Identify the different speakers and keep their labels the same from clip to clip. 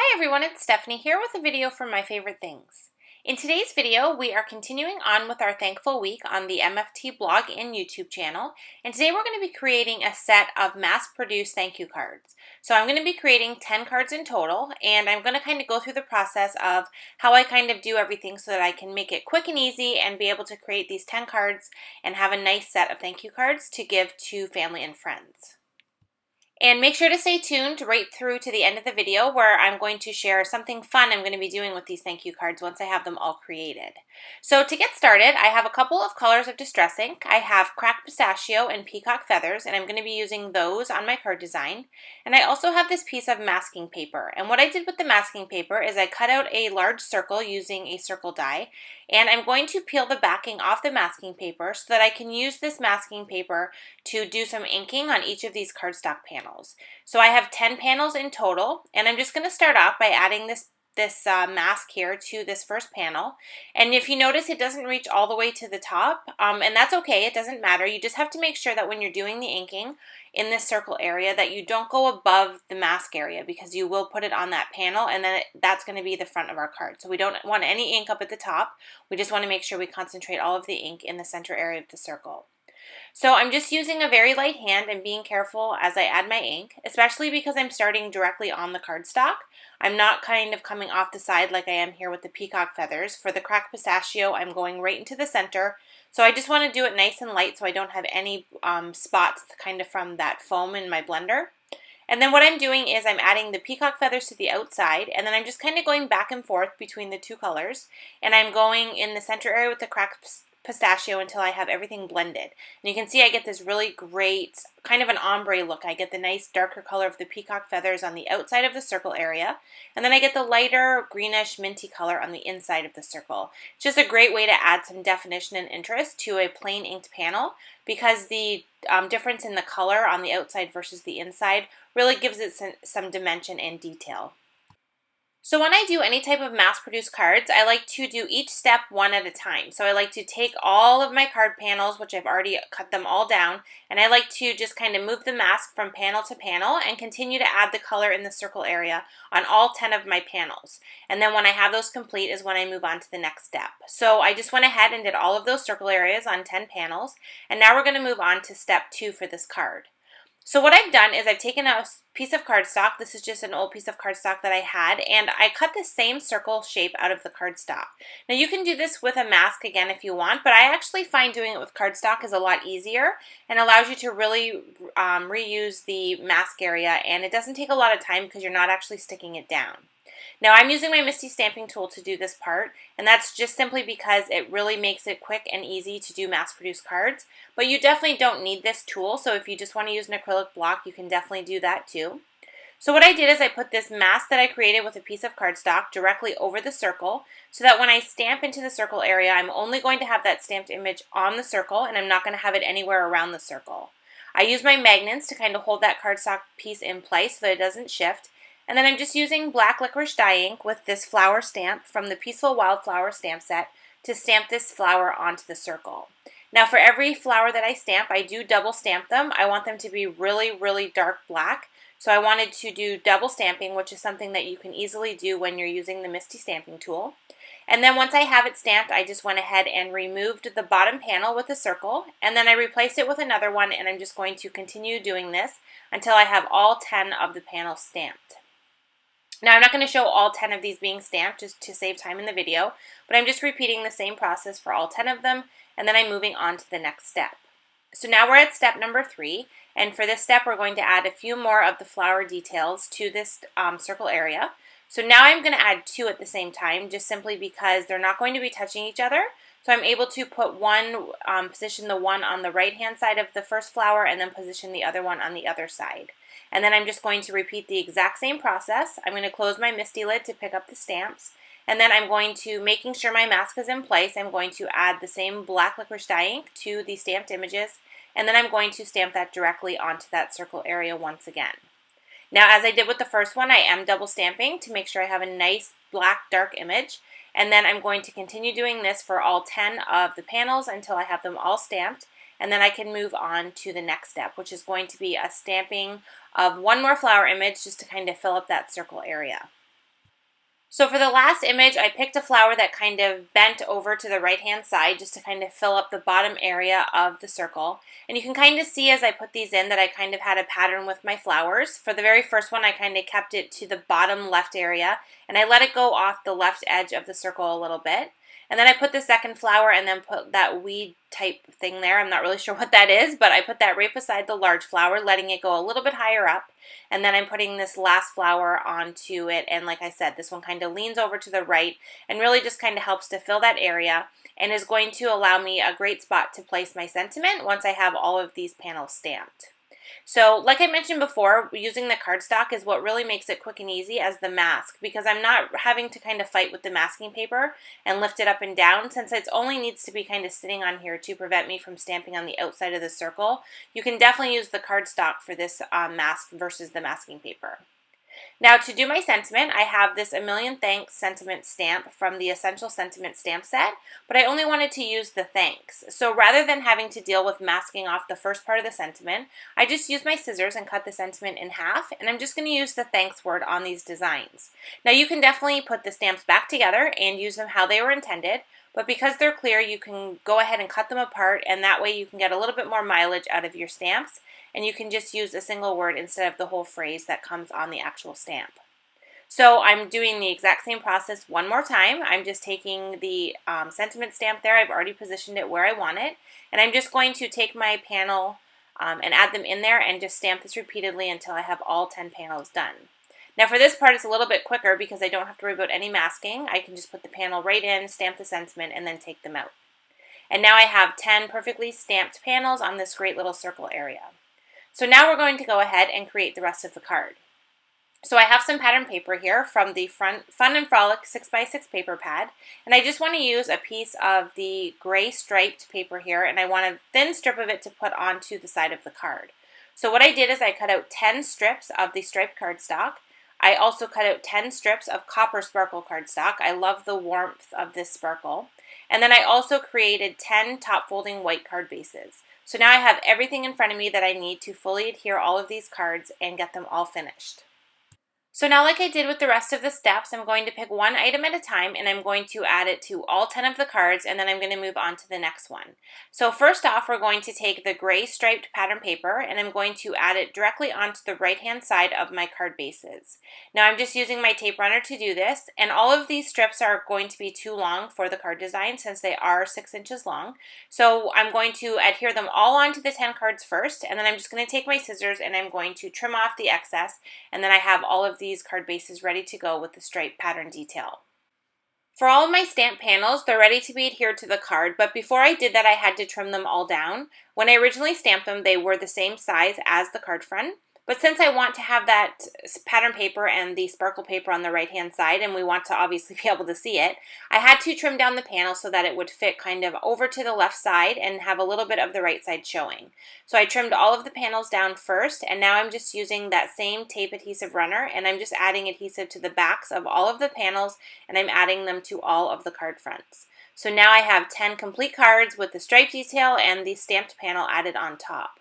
Speaker 1: Hi everyone, it's Stephanie here with a video from My Favorite Things. In today's video, we are continuing on with our Thankful Week on the MFT blog and YouTube channel, and today we're going to be creating a set of mass-produced thank you cards. So I'm going to be creating 10 cards in total, and I'm going to kind of go through the process of how I kind of do everything so that I can make it quick and easy and be able to create these 10 cards and have a nice set of thank you cards to give to family and friends. And make sure to stay tuned right through to the end of the video where I'm going to share something fun I'm going to be doing with these thank you cards once I have them all created. So to get started, I have a couple of colors of distress ink. I have cracked pistachio and peacock feathers, and I'm going to be using those on my card design. And I also have this piece of masking paper. And what I did with the masking paper is I cut out a large circle using a circle die, and I'm going to peel the backing off the masking paper so that I can use this masking paper to do some inking on each of these cardstock panels. So I have 10 panels in total, and I'm just going to start off by adding this mask here to this first panel. And if you notice, it doesn't reach all the way to the top, and that's okay, it doesn't matter. You just have to make sure that when you're doing the inking in this circle area that you don't go above the mask area, because you will put it on that panel, and then that's going to be the front of our card. So we don't want any ink up at the top. We just want to make sure we concentrate all of the ink in the center area of the circle. So I'm just using a very light hand and being careful as I add my ink, especially because I'm starting directly on the cardstock. I'm not kind of coming off the side like I am here with the peacock feathers. For the cracked pistachio, I'm going right into the center. So I just want to do it nice and light so I don't have any spots kind of from that foam in my blender. And then what I'm doing is I'm adding the peacock feathers to the outside, and then I'm just kind of going back and forth between the two colors. And I'm going in the center area with the cracked pistachio until I have everything blended. And you can see I get this really great kind of an ombre look. I get the nice darker color of the peacock feathers on the outside of the circle area, and then I get the lighter greenish minty color on the inside of the circle. It's just a great way to add some definition and interest to a plain inked panel, because the difference in the color on the outside versus the inside really gives it some dimension and detail. So when I do any type of mass-produced cards, I like to do each step one at a time. So I like to take all of my card panels, which I've already cut them all down, and I like to just kind of move the mask from panel to panel and continue to add the color in the circle area on all 10 of my panels. And then when I have those complete is when I move on to the next step. So I just went ahead and did all of those circle areas on 10 panels, and now we're going to move on to step 2 for this card. So what I've done is I've taken a piece of cardstock. This is just an old piece of cardstock that I had, and I cut the same circle shape out of the cardstock. Now you can do this with a mask again if you want, but I actually find doing it with cardstock is a lot easier and allows you to really reuse the mask area, and it doesn't take a lot of time because you're not actually sticking it down. Now I'm using my Misty stamping tool to do this part, and that's just simply because it really makes it quick and easy to do mass-produced cards, but you definitely don't need this tool, so if you just want to use an acrylic block, you can definitely do that too. So what I did is I put this mask that I created with a piece of cardstock directly over the circle, so that when I stamp into the circle area, I'm only going to have that stamped image on the circle, and I'm not going to have it anywhere around the circle. I use my magnets to kind of hold that cardstock piece in place so that it doesn't shift. And then I'm just using black licorice dye ink with this flower stamp from the Peaceful Wildflower stamp set to stamp this flower onto the circle. Now for every flower that I stamp, I do double stamp them. I want them to be really, really dark black. So I wanted to do double stamping, which is something that you can easily do when you're using the Misty stamping tool. And then once I have it stamped, I just went ahead and removed the bottom panel with a circle, and then I replaced it with another one, and I'm just going to continue doing this until I have all 10 of the panels stamped. Now I'm not going to show all 10 of these being stamped just to save time in the video, but I'm just repeating the same process for all 10 of them, and then I'm moving on to the next step. So now we're at step number 3, and for this step we're going to add a few more of the flower details to this circle area. So now I'm going to add 2 at the same time, just simply because they're not going to be touching each other. So I'm able to put position the one on the right hand side of the first flower and then position the other one on the other side. And then I'm just going to repeat the exact same process. I'm going to close my Misty lid to pick up the stamps. And then I'm going to, making sure my mask is in place, I'm going to add the same black licorice dye ink to the stamped images. And then I'm going to stamp that directly onto that circle area once again. Now as I did with the first one, I am double stamping to make sure I have a nice black dark image. And then I'm going to continue doing this for all 10 of the panels until I have them all stamped. And then I can move on to the next step, which is going to be a stamping of one more flower image just to kind of fill up that circle area. So for the last image, I picked a flower that kind of bent over to the right-hand side just to kind of fill up the bottom area of the circle. And you can kind of see as I put these in that I kind of had a pattern with my flowers. For the very first one, I kind of kept it to the bottom left area, and I let it go off the left edge of the circle a little bit. And then I put the second flower and then put that weed type thing there. I'm not really sure what that is, but I put that right beside the large flower, letting it go a little bit higher up. And then I'm putting this last flower onto it. And like I said, this one kind of leans over to the right and really just kind of helps to fill that area and is going to allow me a great spot to place my sentiment once I have all of these panels stamped. So like I mentioned before, using the cardstock is what really makes it quick and easy as the mask, because I'm not having to kind of fight with the masking paper and lift it up and down, since it only needs to be kind of sitting on here to prevent me from stamping on the outside of the circle. You can definitely use the cardstock for this mask versus the masking paper. Now to do my sentiment, I have this A Million Thanks sentiment stamp from the Essential Sentiment stamp set, but I only wanted to use the thanks. So rather than having to deal with masking off the first part of the sentiment, I just used my scissors and cut the sentiment in half, and I'm just going to use the thanks word on these designs. Now you can definitely put the stamps back together and use them how they were intended, but because they're clear, you can go ahead and cut them apart, and that way you can get a little bit more mileage out of your stamps, and you can just use a single word instead of the whole phrase that comes on the actual stamp. So I'm doing the exact same process one more time. I'm just taking the sentiment stamp there. I've already positioned it where I want it, and I'm just going to take my panel and add them in there and just stamp this repeatedly until I have all 10 panels done. Now for this part, it's a little bit quicker because I don't have to worry about any masking. I can just put the panel right in, stamp the sentiment, and then take them out. And now I have 10 perfectly stamped panels on this great little circle area. So now we're going to go ahead and create the rest of the card. So I have some pattern paper here from the Fun and Frolic 6x6 paper pad, and I just want to use a piece of the gray striped paper here, and I want a thin strip of it to put onto the side of the card. So what I did is I cut out 10 strips of the striped cardstock. I also cut out 10 strips of copper sparkle cardstock. I love the warmth of this sparkle. And then I also created 10 top folding white card bases. So now I have everything in front of me that I need to fully adhere all of these cards and get them all finished. So now, like I did with the rest of the steps, I'm going to pick one item at a time, and I'm going to add it to all 10 of the cards, and then I'm going to move on to the next one. So first off, we're going to take the gray striped pattern paper, and I'm going to add it directly onto the right-hand side of my card bases. Now I'm just using my tape runner to do this, and all of these strips are going to be too long for the card design since they are 6 inches long. So I'm going to adhere them all onto the 10 cards first, and then I'm just going to take my scissors and I'm going to trim off the excess, and then I have all of these card bases ready to go with the stripe pattern detail. For all of my stamp panels, they're ready to be adhered to the card, but before I did that, I had to trim them all down. When I originally stamped them, they were the same size as the card front. But since I want to have that pattern paper and the sparkle paper on the right-hand side, and we want to obviously be able to see it, I had to trim down the panel so that it would fit kind of over to the left side and have a little bit of the right side showing. So I trimmed all of the panels down first, and now I'm just using that same tape adhesive runner, and I'm just adding adhesive to the backs of all of the panels, and I'm adding them to all of the card fronts. So now I have 10 complete cards with the stripe detail and the stamped panel added on top.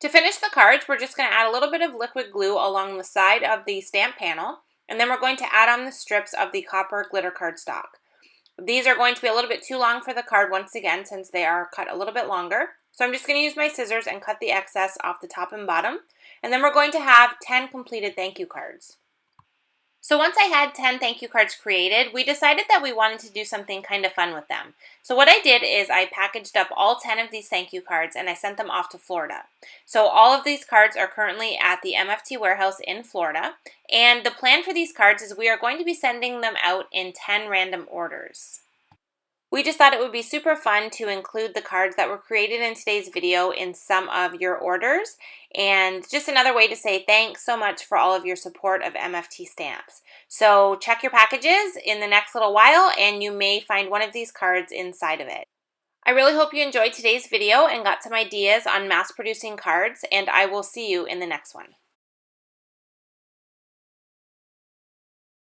Speaker 1: To finish the cards, we're just going to add a little bit of liquid glue along the side of the stamp panel, and then we're going to add on the strips of the copper glitter cardstock. These are going to be a little bit too long for the card once again since they are cut a little bit longer. So I'm just going to use my scissors and cut the excess off the top and bottom, and then we're going to have 10 completed thank you cards. So once I had 10 thank you cards created, we decided that we wanted to do something kind of fun with them. So what I did is I packaged up all 10 of these thank you cards and I sent them off to Florida. So all of these cards are currently at the MFT warehouse in Florida. And the plan for these cards is we are going to be sending them out in 10 random orders. We just thought it would be super fun to include the cards that were created in today's video in some of your orders, and just another way to say thanks so much for all of your support of MFT stamps. So check your packages in the next little while and you may find one of these cards inside of it. I really hope you enjoyed today's video and got some ideas on mass producing cards, and I will see you in the next one.